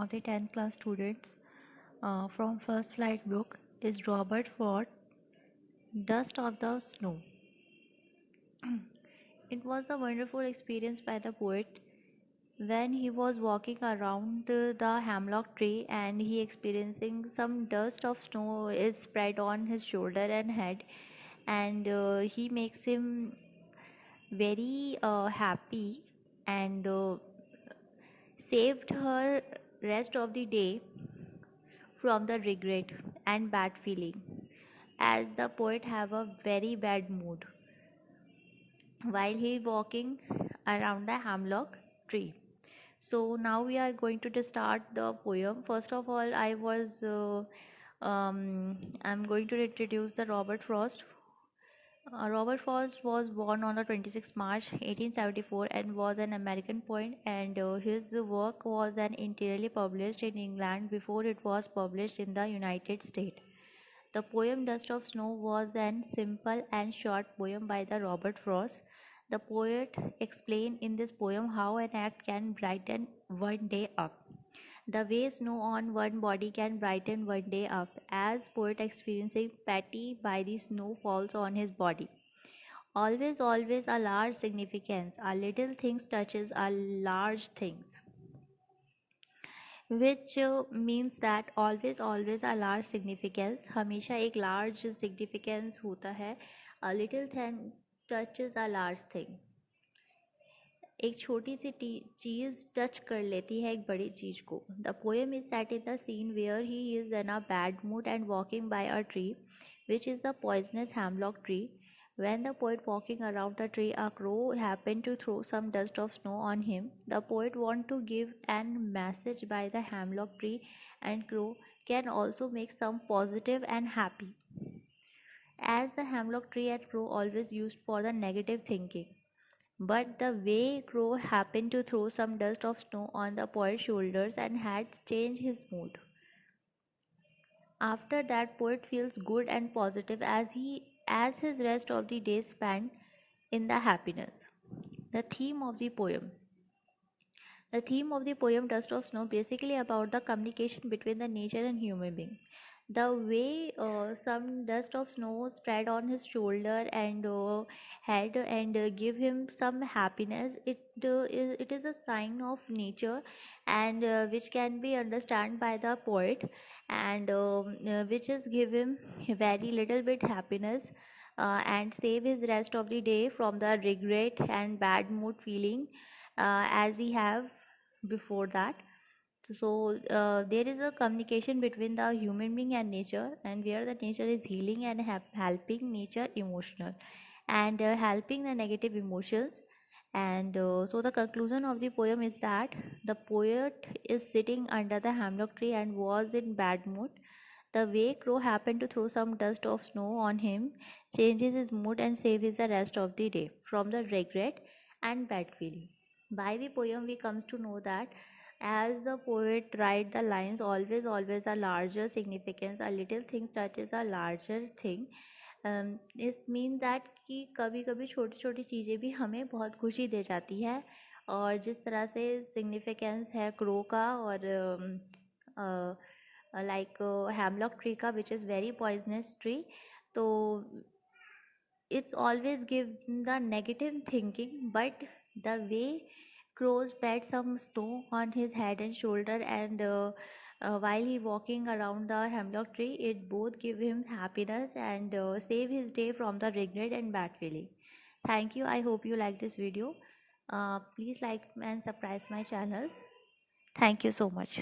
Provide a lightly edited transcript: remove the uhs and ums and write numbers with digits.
of the 10th class students from First Flight book is Robert Frost, Dust of the Snow. It was a wonderful experience by the poet when he was walking around the hemlock tree and he experiencing some dust of snow is spread on his shoulder and head, and he makes him very happy and saved her rest of the day from the regret and bad feeling, as the poet have a very bad mood while he walking around the hemlock tree. So now we are going to start the poem. First of all, I'm going to introduce the Robert Frost. Robert Frost was born on the 26th March 1874 and was an American poet, and his work was then entirely published in England before it was published in the United States. The poem Dust of Snow was an simple and short poem by the Robert Frost. The poet explained in this poem how an act can brighten one day up. The way snow on one body can brighten one day up, as poet experiencing pity by the snow falls on his body. Always, always a large significance. A little things touches a large things, which means that always always a large significance, हमेशा एक large significance होता है. A little thing touches a large thing. एक छोटी सी चीज touch कर लेती है एक बड़ी चीज को. The poem is set in the scene where he is in a bad mood and walking by a tree which is the poisonous hemlock tree. When the poet walking around the tree, a crow happened to throw some dust of snow on him. The poet want to give an message by the hemlock tree, and crow can also make some positive and happy. As the hemlock tree and crow always used for the negative thinking. But the way Crow happened to throw some dust of snow on the poet's shoulders and had changed his mood. After that, poet feels good and positive as his rest of the day spent in the happiness. The theme of the poem. The theme of the poem Dust of Snow basically about the communication between the nature and human being. The way some dust of snow spread on his shoulder and head and give him some happiness, it is a sign of nature, and which can be understood by the poet, and which is give him very little bit happiness, and save his rest of the day from the regret and bad mood feeling as he have before that. So there is a communication between the human being and nature, and where the nature is healing and helping nature emotional, and helping the negative emotions. And so the conclusion of the poem is that the poet is sitting under the hemlock tree and was in bad mood. The way crow happened to throw some dust of snow on him changes his mood and saves the rest of the day from the regret and bad feeling. By the poem we comes to know that as the poet write the lines, always always a larger significance, a little thing touches a larger thing. इस mean that कि कभी कभी छोटी छोटी चीज़ें भी हमें बहुत खुशी दे जाती है, और जिस तरह से सिग्निफिकेंस है क्रो का और लाइक हैमलॉक ट्री का which is very poisonous tree. तो it's always give the negative thinking, but the way crow spread some snow on his head and shoulder, and while he walking around the hemlock tree, it both give him happiness and save his day from the regret and bad feeling. Thank you. I hope you like this video. Please like and subscribe my channel. Thank you so much.